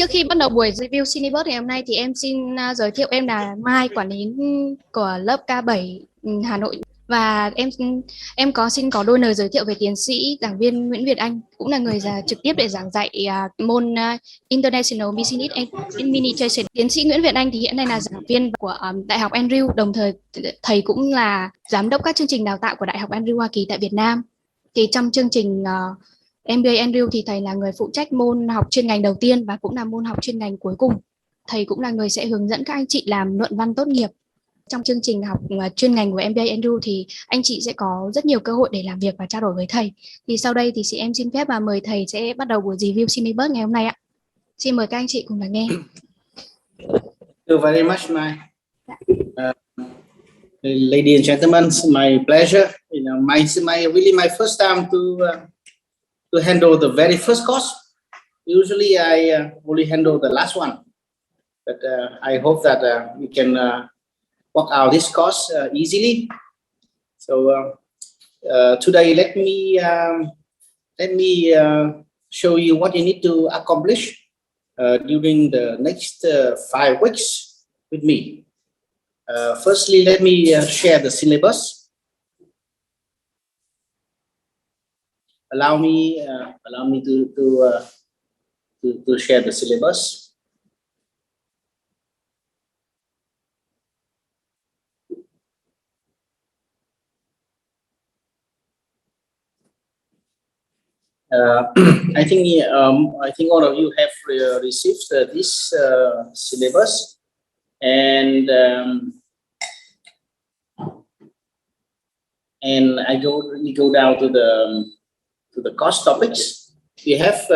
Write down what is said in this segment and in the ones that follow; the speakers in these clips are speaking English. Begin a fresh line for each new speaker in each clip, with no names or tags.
Trước khi bắt đầu buổi review syllabus ngày hôm nay thì em xin giới thiệu em là Mai, quản lý của lớp K7 Hà Nội. Và em xin có đôi lời giới thiệu về tiến sĩ giảng viên Nguyễn Việt Anh, cũng là người trực tiếp để giảng dạy môn International Business Administration. Tiến sĩ Nguyễn Việt Anh thì hiện nay là giảng viên của Đại học Andrews, đồng thời thầy cũng là giám đốc các chương trình đào tạo của Đại học Andrews Hoa Kỳ tại Việt Nam. Thì trong chương trình MBA Andrews thì thầy là người phụ trách môn học chuyên ngành đầu tiên và cũng là môn học chuyên ngành cuối cùng. Thầy cũng là người sẽ hướng dẫn các anh chị làm luận văn tốt nghiệp. Trong chương trình học chuyên ngành của MBA Andrews thì anh chị sẽ có rất nhiều cơ hội để làm việc và trao đổi với thầy. Thì sau đây thì em xin phép và mời thầy sẽ bắt đầu buổi review syllabus ngày hôm nay ạ. Xin mời các anh chị cùng lắng nghe.
Thank you very much, Mai. Ladies and gentlemen, it's my pleasure. Really my first time to handle the very first course. Usually I only handle the last one, but I hope that we can work out this course easily. So today let me show you what you need to accomplish during the next 5 weeks with me. Firstly, let me share the syllabus. Allow me to share the syllabus. I think all of you have received this syllabus, and we go down to the course topics. We have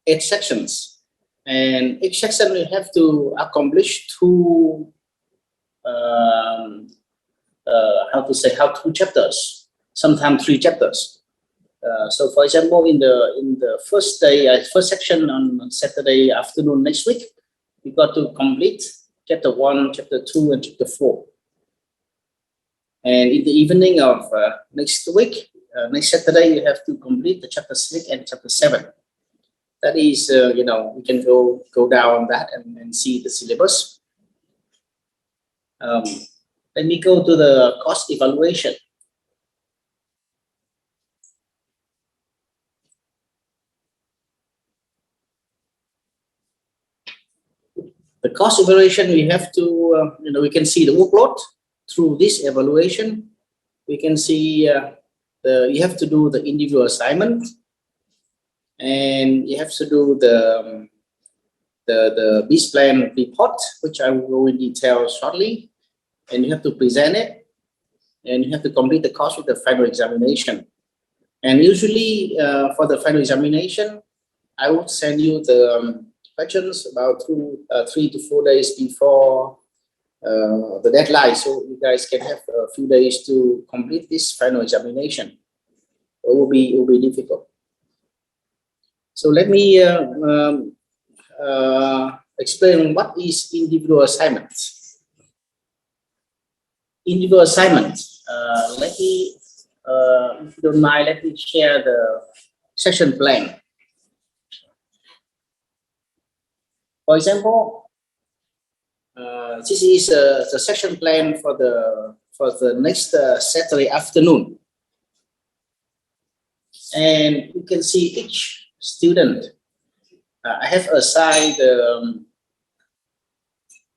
8 sections, and each section we have to accomplish two chapters, sometimes 3 chapters. So, for example, in the first section on Saturday afternoon next week, we got to complete chapter 1, chapter 2, and chapter 4. And in the evening of next week, next Saturday, you have to complete the chapter 6 and chapter 7. That is, we can go down on that and see the syllabus. Let me go to the course evaluation. The course evaluation, we have to, we can see the workload through this evaluation. We can see you have to do the individual assignment, and you have to do the business plan report, which I will go in detail shortly, and you have to present it, and you have to complete the course with the final examination. And usually for the final examination, I would send you the questions about 3 to 4 days before the deadline, so you guys can have a few days to complete this final examination. It will be difficult. So let me explain what is individual assignment. Individual assignment. Let me, if you don't mind, let me share the session plan. For example, this is the session plan for the next Saturday afternoon, and you can see each student. I have assigned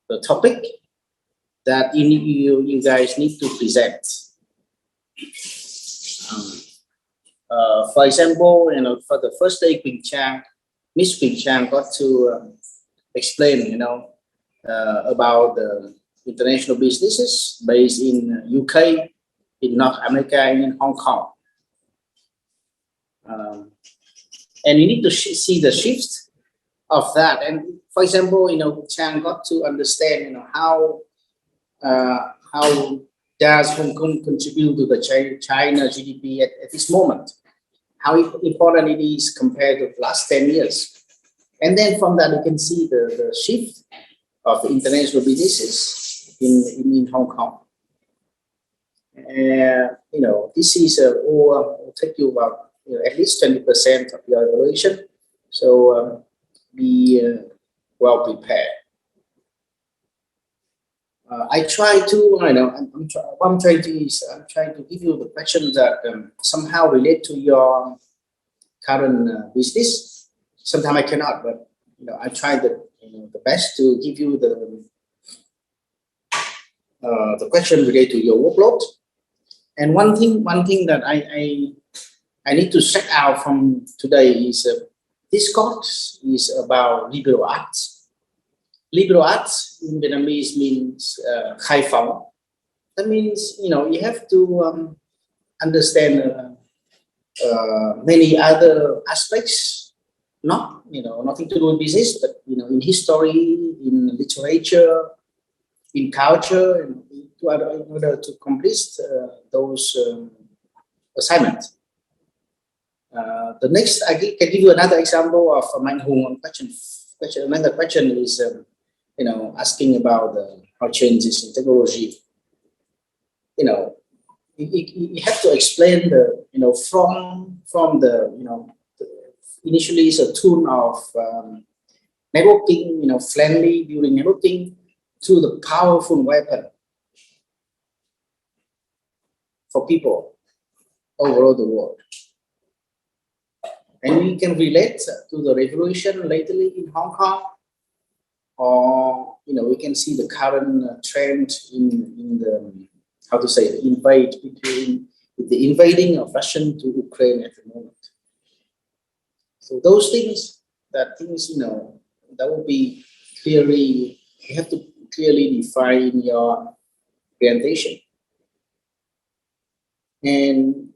the topic that you guys need to present. For example, for the first day, Miss Quỳnh Trang got to explain, about the international businesses based in UK, in North America, and in Hong Kong. And you need to see the shift of that. And for example, Chang got to understand, how does Hong Kong contribute to the China GDP at this moment? How important it is compared to the last 10 years. And then from that, you can see the shift of the international businesses in Hong Kong. This is will take you about at least 20% of your evaluation. So be well prepared. I try to, I'm trying to give you the questions that somehow relate to your current business. Sometimes I cannot, but I try the best to give you the question related to your workload. And one thing that I need to set out from today is this course is about liberal arts. Liberal arts in Vietnamese means khai phóng. That means you have to understand many other aspects, nothing to do with business, but in history, in literature, in culture, in order to complete those assignments. The next, I can give you another example of Mạnh Hùng question. Another question is asking about how changes in technology. You have to explain the from the initially it's a tool of networking, friendly during networking, to the powerful weapon for people all over the world. And we can relate to the revolution lately in Hong Kong, or we can see the current trend in the invading of Russian to Ukraine at the moment. So those things, that will be clearly, you have to clearly define your orientation, and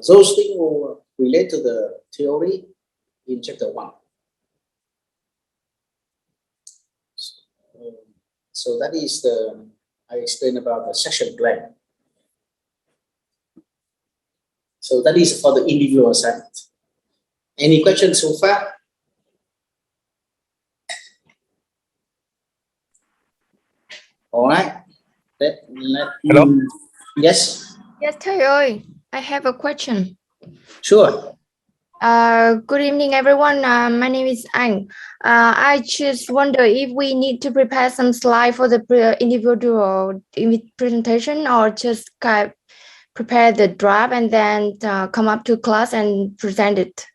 those things will relate to the theory in chapter 1. So that is I explained about the section plan. So that is for the individual assignment. Any questions so far? All right.
Hello.
Yes.
Yes, thầy ơi, I have a question.
Sure.
Good evening, everyone. My name is Anh. I just wonder if we need to prepare some slide for the individual presentation, or just prepare the draft and then come up to class and present it.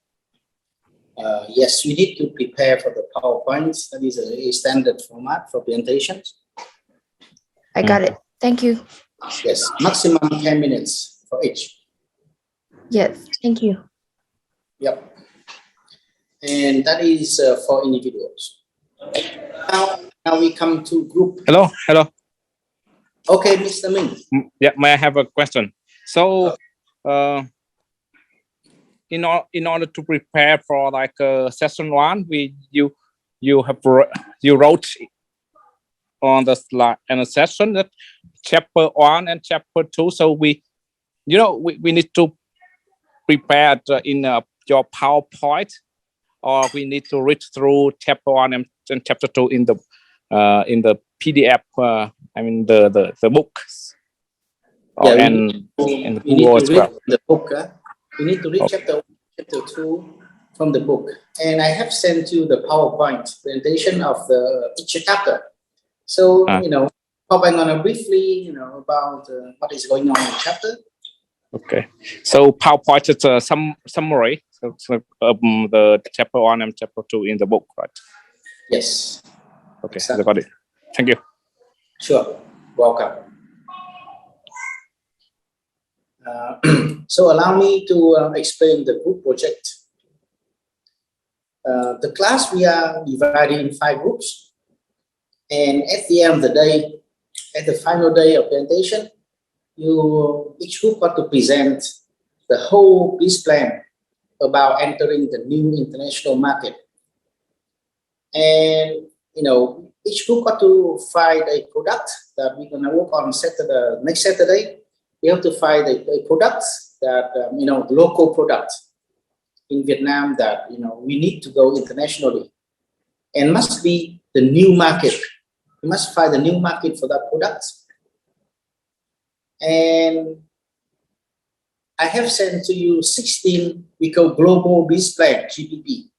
Yes, we need to prepare for the PowerPoints. That is a standard format for presentations.
I got it. Thank you.
Yes, maximum 10 minutes for each.
Yes, thank you.
Yep. And that is for individuals. Now we come to group.
Hello.
Okay, Mr. Minh.
Yeah, may I have a question? So, in order to prepare for like session 1, you wrote on the slide and a session that chapter 1 and chapter 2. So we need to prepare in your PowerPoint, or we need to read through chapter 1 and chapter 2 in the PDF. I mean the book.
Yeah,
and
we need to read the book. We need to read chapter 2 from the book, and I have sent you the PowerPoint presentation of each chapter. So I'm gonna briefly about what is going on in the chapter.
Okay, so PowerPoint is a summary of the chapter 1 and chapter 2 in the book, right?
Yes.
Okay,
Exactly.
I got it. Thank you.
Sure. Welcome. So allow me to explain the group project. The class, we are divided in 5 groups, and at the end of the day, at the final day of presentation, each group got to present the whole business plan about entering the new international market. And each group got to find a product that we're gonna work on next Saturday. We have to find a product that the local product in Vietnam that we need to go internationally, and must be the new market. We must find a new market for that product. And I have sent to you 16 we call global business plan, GBP.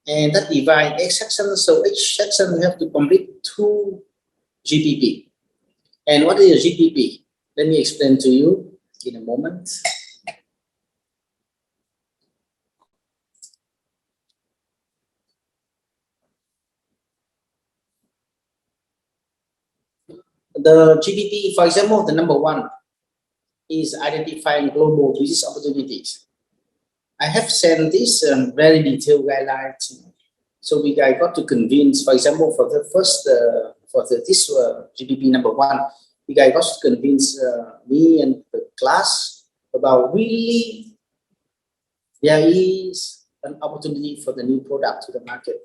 and that divide each section. So each section you have to complete 2 GPP. And what is a GPP? Let me explain to you in a moment. The GPP, for example, the number 1 is identifying global business opportunities. I have sent this very detailed guidelines. So we got to convince, for example, for the first, this GPP number 1, we got to convince me and the class about really there is an opportunity for the new product to the market.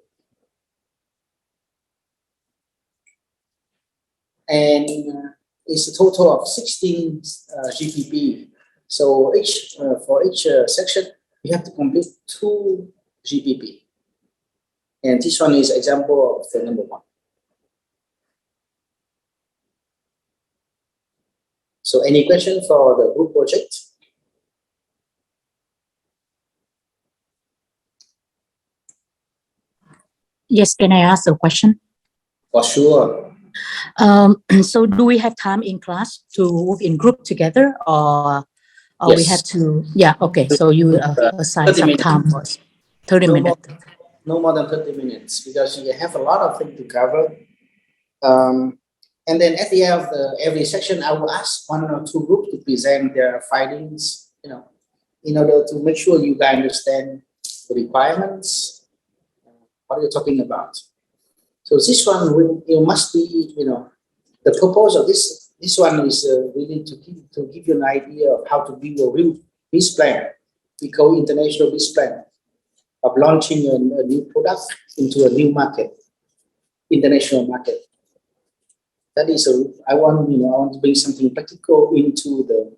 And it's a total of 16 GPP. So for each section, you have to complete 2 GPP. And this one is example of the number 1. So any question for the group project?
Yes, can I ask a question?
For sure.
So do we have time in class to work in group together, or
Yes.
we have to? Yeah, okay. So you assign some time for 30 minutes.
No more than 30 minutes, because you have a lot of things to cover. And then at the end of every section, I will ask 1 or 2 groups to present their findings, in order to make sure you guys understand the requirements, what you're talking about. So this one it must be, the purpose of this one is really to give you an idea of how to build a real business plan. We call international business plan of launching a new product into a new market, international market. That is I want to bring something practical into the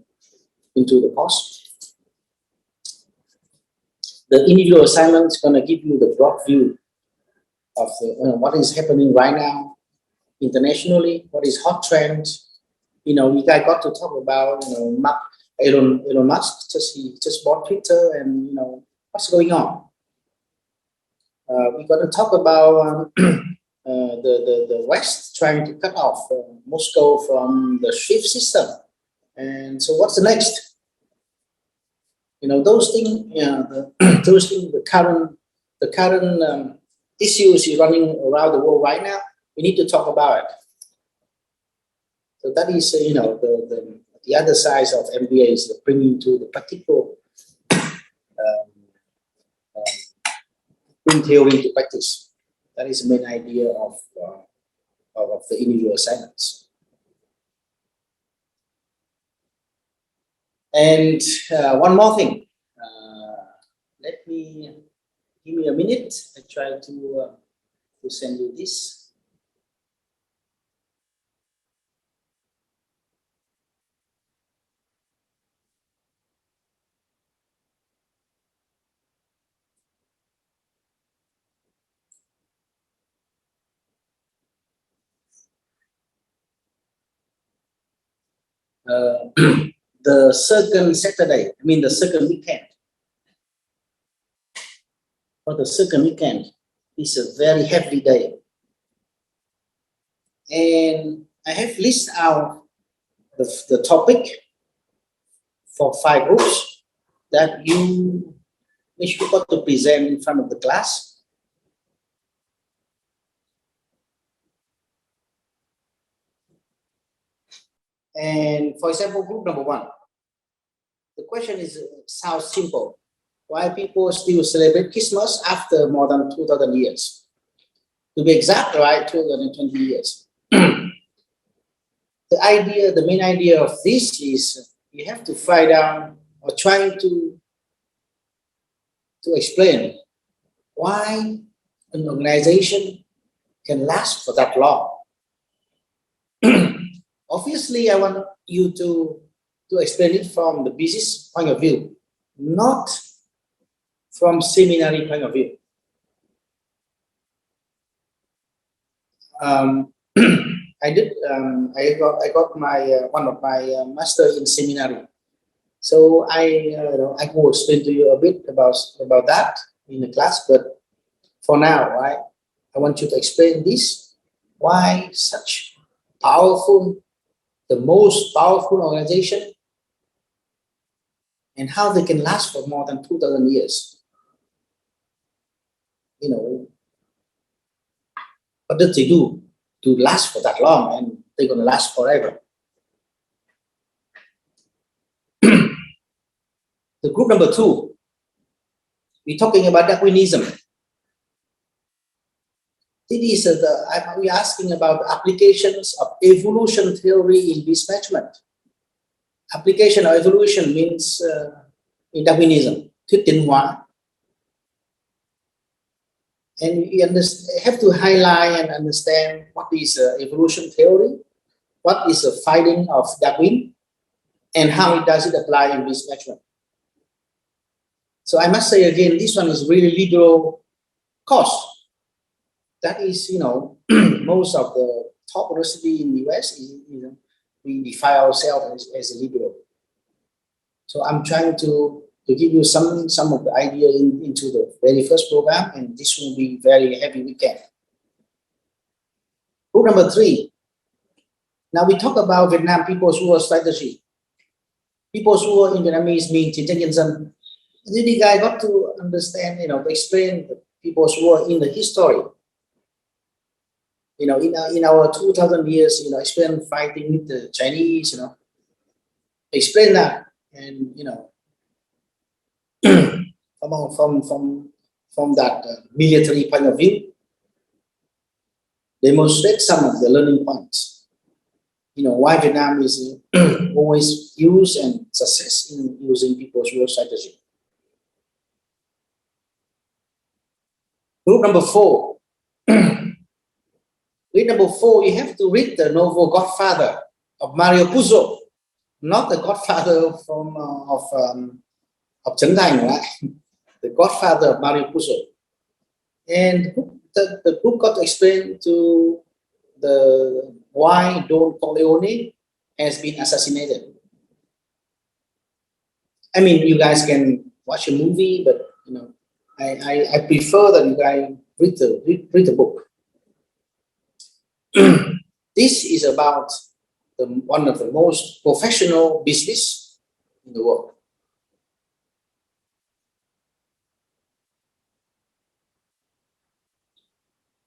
course. The individual assignment is going to give you the broad view of what is happening right now internationally, what is hot trend. We got to talk about Elon Musk. He just bought Twitter, and what's going on. We got to talk about the West trying to cut off Moscow from the SWIFT system, and so what's the next? Those things. Those things. The current issues is running around the world right now. We need to talk about it. So that is, the other side of MBA is bringing to the practical, bring theory to practice. That is the main idea of the individual assignments. And one more thing. Give me a minute. I try to send you this. The second Saturday, the second weekend. For the second weekend is a very heavy day. And I have listed out the topic for 5 groups that you got to present in front of the class. And for example, group number 1, the question sounds simple. Why people still celebrate Christmas after more than 2,000 years? To be exact, right, 220 years. The main idea of this is you have to find out or trying to explain why an organization can last for that long. Obviously, I want you to explain it from the business point of view, not from seminary point of view. I got my one of my master in seminary, so I will explain to you a bit about that in the class. But for now, right? I want you to explain this. Why such powerful, the most powerful organization, and how they can last for more than 2,000 years. You know, what did they do to last for that long, and they're going to last forever? The group number 2, we're talking about Darwinism. This is we're asking about applications of evolution theory in business management. Application of evolution means in Darwinism, thuyết tiến hóa. And you have to highlight and understand what is evolution theory, what is the finding of Darwin, and how does it apply in business management. So I must say again, this one is really liberal course. That is, you know, most of the top university in the US, we define ourselves as a liberal. So I'm trying to give you some of the idea into the very first program, and this will be very heavy weekend. Group number 3. Now we talk about Vietnam People's War strategy. People's War in Vietnamese means chiến tranh nhân dân. Then the guy got to understand, you know, to explain the People's War in the history. You know, in our 2,000 years, you know, explain fighting with the Chinese, you know, explain that, and you know, from that military point of view, demonstrate some of the learning points. You know, why Vietnam is always used and success in using People's War strategy. Group number 4. Read number 4, you have to read the novel Godfather of Mario Puzo, not the Godfather from of Thành, right? The Godfather of Mario Puzo. And the group got to explain to the why Don Corleone has been assassinated. I mean, you guys can watch a movie, but you know, I prefer that you guys read the book. This is about one of the most professional business in the world.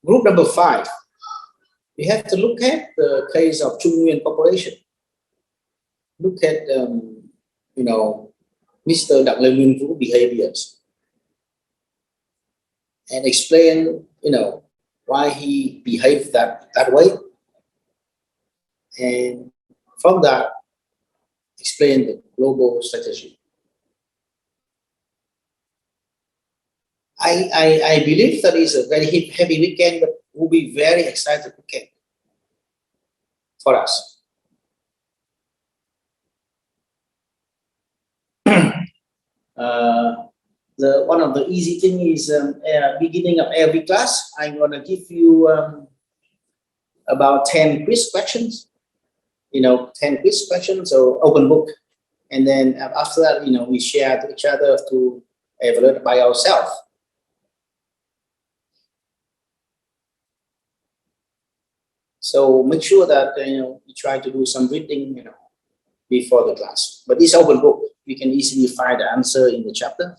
Group number 5, we have to look at the case of Trung Nguyên Corporation. Look at you know, Mr. Đặng Lê Nguyên Vũ behaviors, and explain, you know, why he behaved that way, and from that explain the global strategy. I believe that is a very heavy weekend, but will be very excited weekend for us. One of the easy thing is beginning of every class, I'm gonna give you about 10 quiz questions. You know, 10 quiz questions, so open book, and then after that, you know, we share to each other to evaluate by ourselves. So make sure that you know, you try to do some reading, you know, before the class. But this open book, we can easily find the answer in the chapter.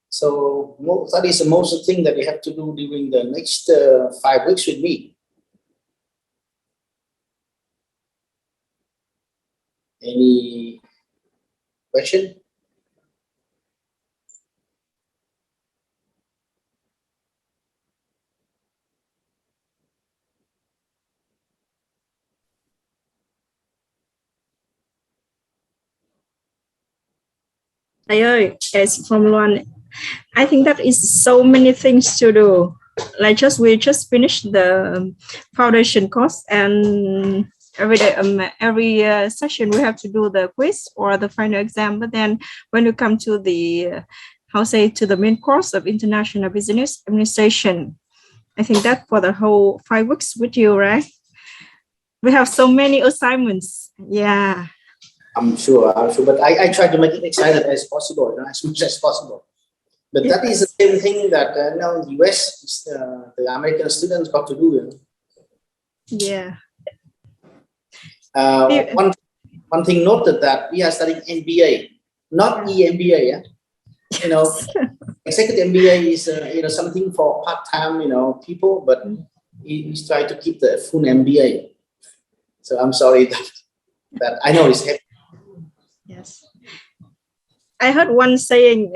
So that is the most thing that you have to do during the next 5 weeks with me. Any question?
Thầy ơi, as from Loan, I think that is so many things to do. Like we just finished the foundation course, and every day, every session we have to do the quiz or the final exam. But then when we come to the to the main course of international business administration, I think that for the whole 5 weeks with you, right? We have so many assignments. Yeah.
I'm sure, but I try to make it excited as possible, you know, as much as possible. But that is the same thing that now the US, the American students got to do. You know?
Yeah.
One thing noted that we are studying MBA, not EMBA. Yeah, you know, executive MBA is something for part-time people, but we try to keep the full MBA. So I'm sorry that I know it's heavy.
Yes. I heard one saying,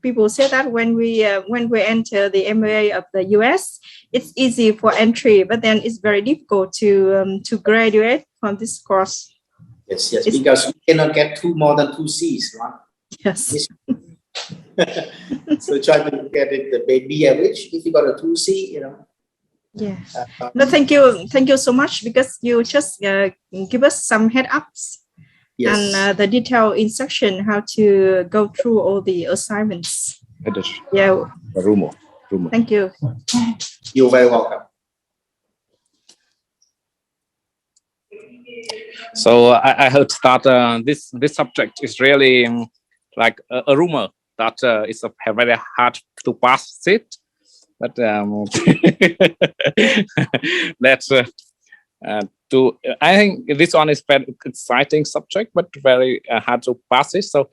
people say that when we enter the MBA of the US, it's easy for entry, but then it's very difficult to graduate from this course.
Yes, because we cannot get more than 2 C's, right?
Yes.
So try to get it the B average. If you got a 2 C,
Yeah. No, thank you so much, because you just give us some head ups.
Yes.
And the detailed instruction how to go through all the assignments. Yeah.
Rumor.
Thank you.
You're very welcome.
So I heard that this subject is really like a rumor that it's very hard to pass it, but let's I think this one is very exciting subject, but very hard to pass it. So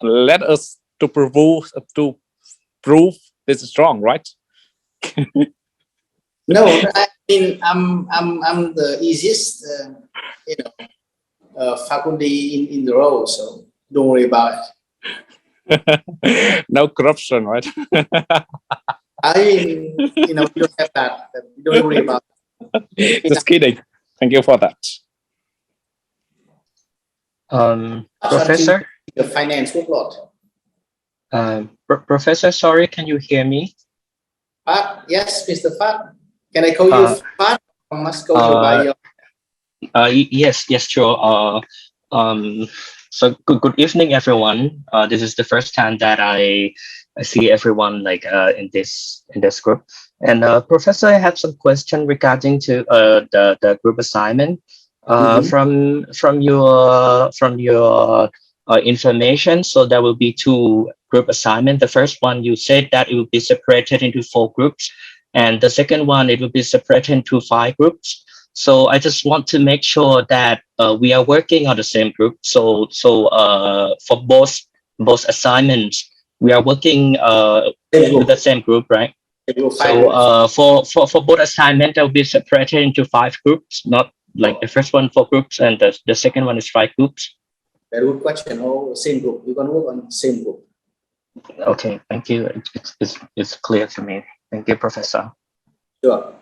let us to prove this is wrong, right?
No, I mean I'm the easiest faculty in the role, so don't worry about it.
No corruption, right?
I mean, we don't have that. Don't worry about it.
Just kidding. Thank you for that.
Professor,
the finance workload.
Professor, sorry, can you hear me?
Yes, Mr. Fat. Can I call you Fat? Or must call you by your...
Yes, sure. So good evening, everyone. This is the first time that I see everyone like in this group. And Professor, I have some question regarding to the group assignment. From your information, so there will be 2 group assignment. The first one, you said that it will be separated into 4 groups, and the second one, it will be separated into 5 groups. So I just want to make sure that we are working on the same group. So for both assignments, we are working with the same group, right? So for both assignments, they will be separated into 5 groups, not like the first one 4 groups and the second one is 5 groups.
Very good question. Oh, same group. We're gonna work on the same group.
Okay, thank you. It's clear to me. Thank you, Professor.
Sure.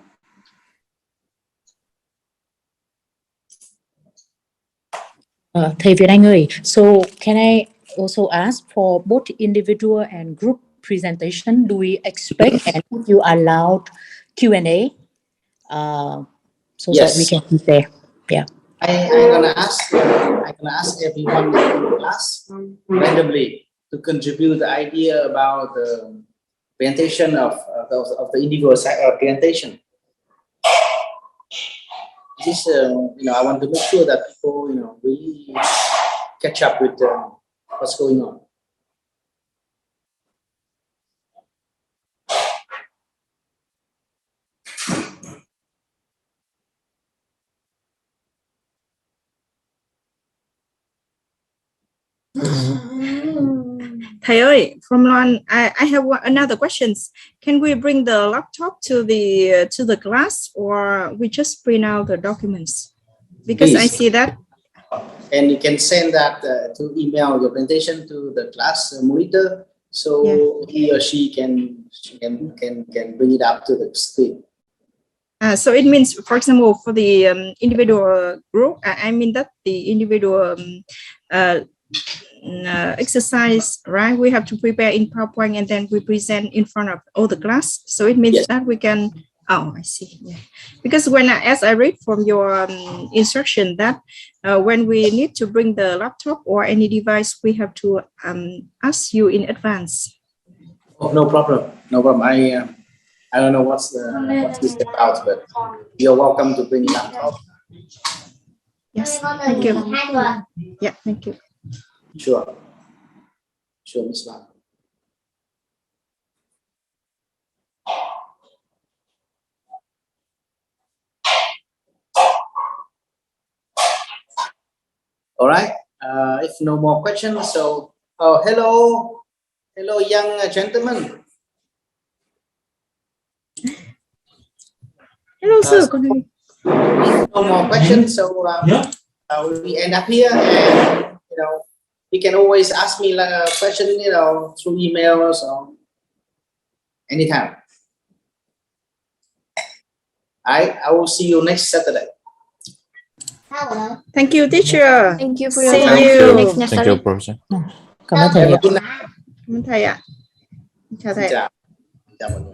Thầy Việt Anh ơi, so can I also ask for both individual and group presentation? Do we expect and would you allowed Q&A so
Yes.
that we can prepare? Yeah.
I'm gonna ask everyone in the class randomly to contribute the idea about the presentation of the individual presentation. This I want to make sure that people really catch up with what's going on.
Thầy ơi, from Loan, I have another questions. Can we bring the laptop to the class, or we just print out the documents? Because please. I see that.
And you can send that to email your presentation to the class monitor, so he or she can bring it up to the screen.
So it means, for example, for the individual group, I mean that the individual exercise, right? We have to prepare in PowerPoint and then we present in front of all the class. So it means that we can. Oh, I see. Yeah. Because as I read from your instruction that when we need to bring the laptop or any device, we have to ask you in advance.
Oh, no problem. No problem. I don't know what's this about, but you're welcome to bring laptop.
Yes, thank you. Yeah, thank you.
Sure, Ms. Lam. All right. If no more questions, so hello, young gentlemen.
Hello, sir.
No more questions, so we end up here, and you can always ask me a question, through emails or anytime. I will see you next Saturday.
Thank you, teacher.
Thank you for your
See
time.
you.
Next
Thank you, professor.
Cảm ơn thầy
Have
ạ.
a good night.
Cảm ơn thầy ạ. Chào thầy.
Chào mọi người.